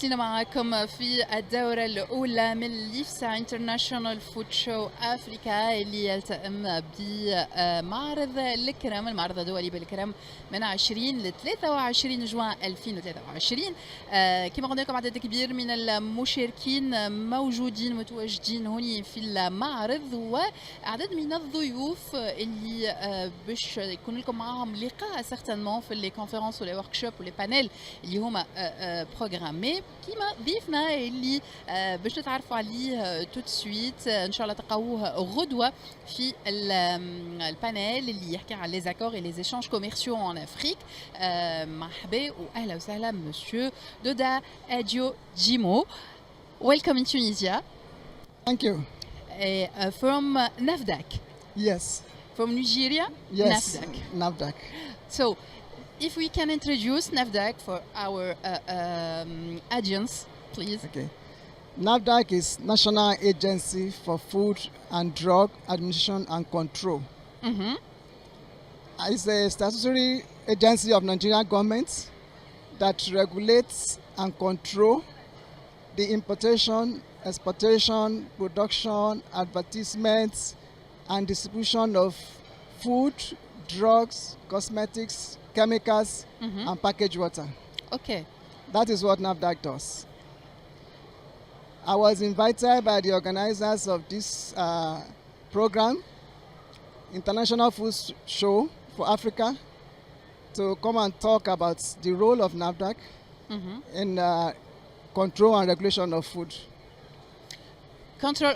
مواصلين معكم في الدورة الأولى من الإفسا انترناشونال فود شو أفريكا اللي يلتئم بمعرض الكرم، المعرض الدولي بالكرم من 20 ل 23 جوان 2023. كما قلنا لكم عدد كبير من المشاركين موجودين متواجدين هنا في المعرض، وعدد من الضيوف اللي باش يكون لكم معهم لقاء سيغتانمون في لي كونفيرونس ولي ورك شوب ولي بانيل اللي هما بروغرامي كيما ضيفنا اللي باش نتعرفوا عليه تو سويت ان شاء الله تلقاوه غدوه في البانيل اللي يحكي على لي زاكور اي لي ايشانج كوميرسيو ان افريك. مرحبا واهلا وسهلا مسيو دودا adio Jimoh. Welcome in Tunisia. Thank you. From NAFDAC. Yes. From Nigeria. Yes. NAFDAC. NAFDAC. So, if we can introduce NAFDAC for our audience, please. Okay. NAFDAC is National Agency for Food and Drug Administration and Control. Mm-hmm. It's a statutory agency of Nigerian government that regulates and control the importation, exportation, production, advertisements, and distribution of food, drugs, cosmetics, chemicals, and packaged water. Okay. That is what NAFDAC does. I was invited by the organizers of this program, International Food Show for Africa, to come and talk about the role of NAFDAC in control and regulation of food. Control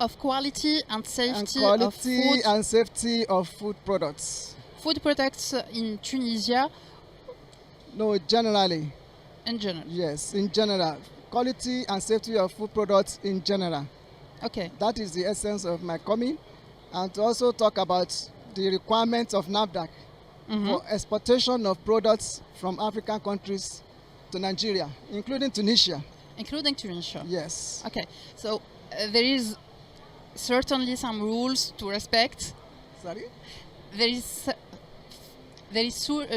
of quality and safety of food. And safety of food products. Food products in Tunisia. No, generally. In general. Yes, in general. Quality and safety of food products in general. Okay. That is the essence of my coming. And to also talk about the requirements of NAFDAC for exportation of products from African countries to Nigeria, including Tunisia. Including Tunisia. Yes. Okay. So there is certainly some rules to respect. Sorry? There is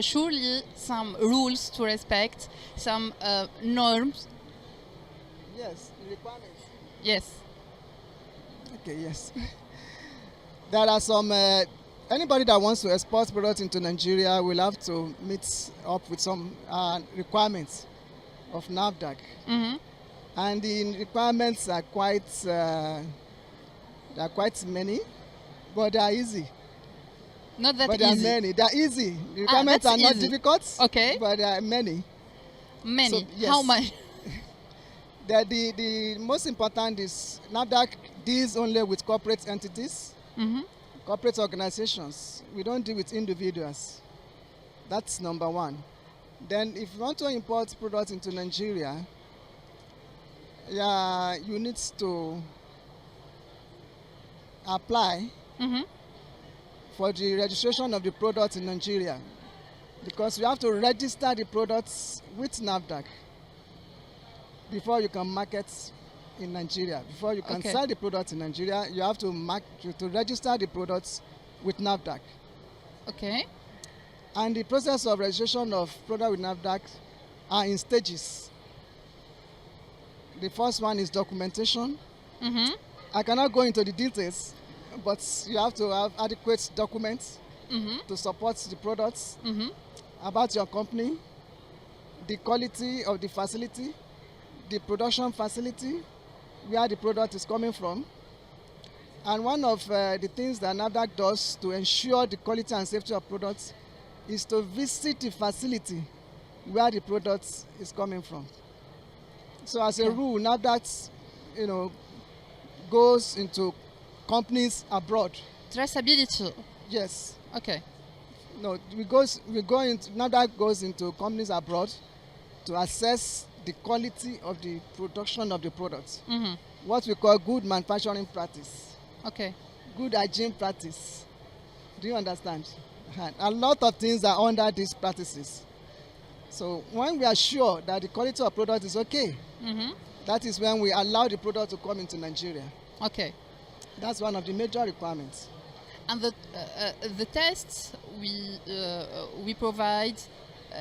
surely some rules to respect, some norms. Yes, the requirements. Yes. Okay, yes. There are some, anybody that wants to export products into Nigeria will have to meet up with some requirements of NAFDAC. And the requirements are quite many, but they are easy. Not that but easy. But they are many. They are easy. The requirements are not difficult. Okay. But there are many. Many. So, yes. How much? The most important is NAFDAC deals only with corporate entities, corporate organizations. We don't deal with individuals. That's number one. Then if you want to import products into Nigeria, you need to apply for the registration of the product in Nigeria, because you have to register the products with NAFDAC before you can market in Nigeria. Before you can sell the product in Nigeria, you have to register the products with NAFDAC. Okay. And the process of registration of product with NAFDAC are in stages. The first one is documentation. I cannot go into the details, but you have to have adequate documents to support the products, about your company, the quality of the facility, the production facility, where the product is coming from. And one of the things that NAFDAC does to ensure the quality and safety of products is to visit the facility where the product is coming from. So as a rule, NAFDAC, goes into companies abroad. Traceability. Yes. Okay. No, NAFDAC goes into companies abroad to assess the quality of the production of the products. What we call good manufacturing practice. Okay. Good hygiene practice. Do you understand? A lot of things are under these practices. So when we are sure that the quality of product is okay, that is when we allow the product to come into Nigeria. Okay. That's one of the major requirements. And the tests we provide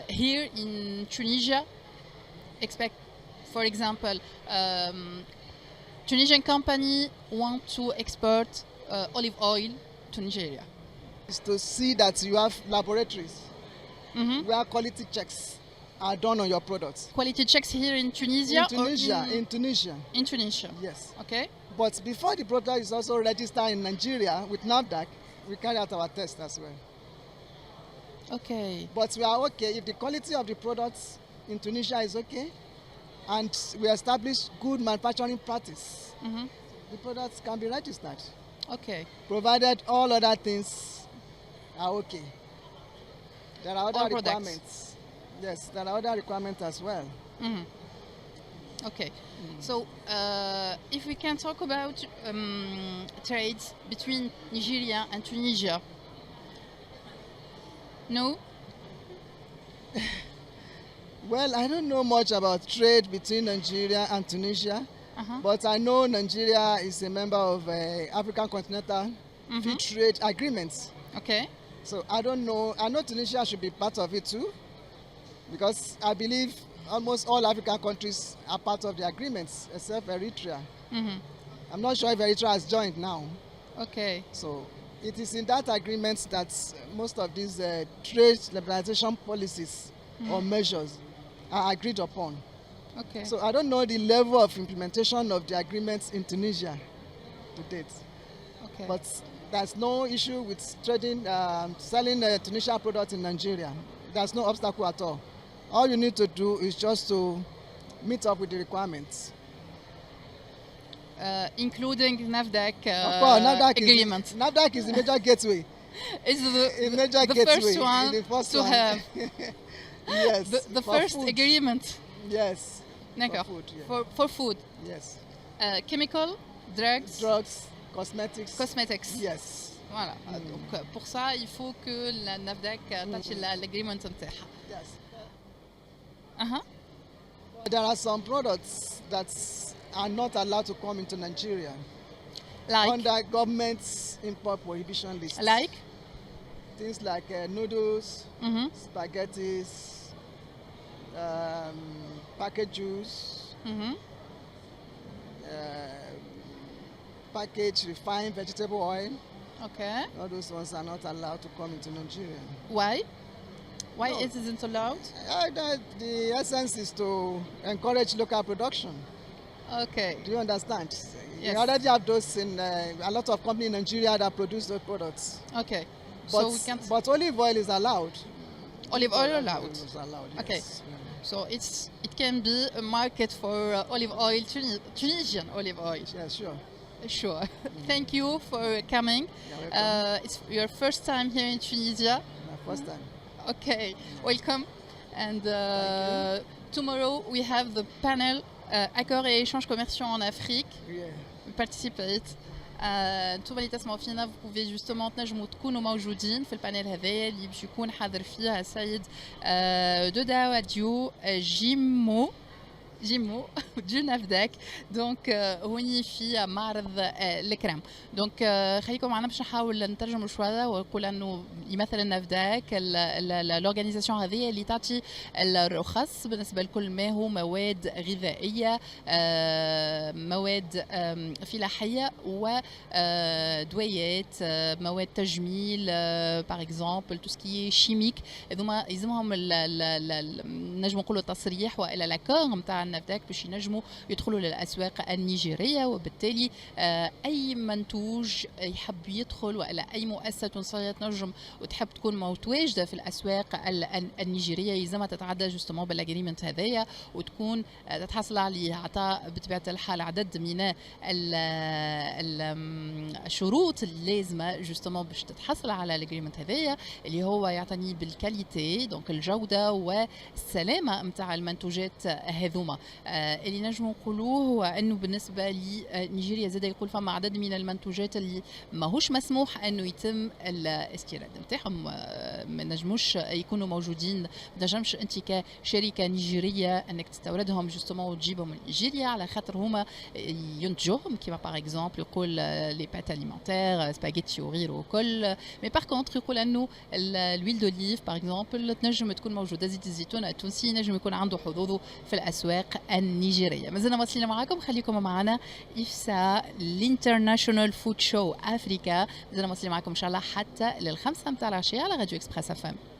here in Tunisia expect for example, Tunisian company want to export olive oil to Nigeria. Is to see that you have laboratories where quality checks are done on your products. Quality checks here in Tunisia? In Tunisia. In Tunisia. Yes. Okay. But before the product is also registered in Nigeria with NAFDAC, we carry out our tests as well. Okay. But we are okay if the quality of the products in Tunisia is okay, and we establish good manufacturing practice. The products can be registered. Okay. Provided all other things are okay. There are other requirements. Yes, there are other requirements as well. Okay. So if we can talk about trades between Nigeria and Tunisia. No? Well, I don't know much about trade between Nigeria and Tunisia, but I know Nigeria is a member of African Continental Free Trade Agreements. Okay. So I don't know. I know Tunisia should be part of it too, because I believe almost all African countries are part of the agreements except Eritrea. I'm not sure if Eritrea has joined now. Okay. So it is in that agreement that most of these trade liberalization policies or measures are agreed upon. Okay. So I don't know the level of implementation of the agreements in Tunisia to date. Okay. But there's no issue with trading, selling Tunisian products in Nigeria. There's no obstacle at all. All you need to do is just to meet up with the requirements. Including NAFDAC agreement. NAFDAC is the major gateway. It's the gateway, first one to have. Yes. The first food. Agreement. Yes. For food. Yeah. For food. Yes. Chemical, drugs. Drugs, cosmetics. Cosmetics. Yes. Voilà. Donc pour ça, il faut que la NAFDAC تعطي l'agreement نتاعها. Yes. There are some products that are not allowed to come into Nigeria. Like? Under government's import prohibition list. Like? Things like noodles, spaghettis, packaged juice, packaged refined vegetable oil. Okay. All those ones are not allowed to come into Nigeria. Why? Why it isn't allowed? The essence is to encourage local production. Okay. Do you understand? Yes. We already have those in a lot of companies in Nigeria that produce those products. Okay. But, so we can't. But olive oil is allowed. Olive oil allowed. Is allowed. Yes. Okay. So it can be a market for olive oil, Tunisian olive oil. Yeah, sure. Sure. Thank you for coming. You're welcome. It's your first time here in Tunisia. My first time. Okay, welcome. And tomorrow we have the panel Accords et échanges commerciaux en Afrique. Yeah. Participate. انتم اللي تسمعوا فينا vous pouvez justement تنجموا تكونوا موجودين في البانيل هذايا اللي باش يكون حاضر فيها السيد دودا واديو جيمو دو نافداك دونك هوني في معرض الكرام دونك خليكم معنا باش نحاول نترجم شويه ونقول انه يمثل النافداك الاورغانيزاسيون هذه اللي تعطي الرخص بالنسبه لكل ما هو مواد غذائيه مواد فلاحيه ودويات مواد تجميل باغ اكزومبل تو سكي شيميك هذوما يلزمهم نجموا نقولوا التصريح والى لاكور نتاع النافداك باش ينجموا يدخلوا للاسواق النيجيريه وبالتالي اي منتوج يحب يدخل ولا اي مؤسسه تونسيه تنجم وتحب تكون متواجده في الاسواق النيجيريه يلزمها تتعدى جوستومون بالاجريمنت هذايا وتكون تتحصل عليه عطاء بطبيعه الحال عدد من الشروط اللازمه جوستومون باش تتحصل على الاجريمنت هذايا اللي هو يعتني بالكاليتي دونك الجوده والسلامه نتاع المنتوجات هذوما اللي نجموا نقولوه هو انه بالنسبه لنيجيريا زاد يقول فما عدد من المنتوجات اللي ماهوش مسموح انه يتم الاستيراد نتاعهم ما نجموش يكونوا موجودين ما نجمش انت كشركه نيجيريه انك تستوردهم جوستومون وتجيبهم من نيجيريا على خاطر هما ينتجوهم كيما باغ اكزومبل يقول لي بات اليمونتير سباغيتي وغيره وكل مي باغ كونتر يقول انه الويل دوليف باغ اكزومبل تنجم تكون موجوده زيت الزيتون التونسي نجم يكون عنده حظوظه في الاسواق الأسواق النيجيرية. ما زلنا واصلين معاكم، خليكم معنا إفسا الانترناشونال فود شو أفريكا. ما زلنا واصلين معاكم إن شاء الله حتى لل5 متاع العشية على راديو إكسبريس FM.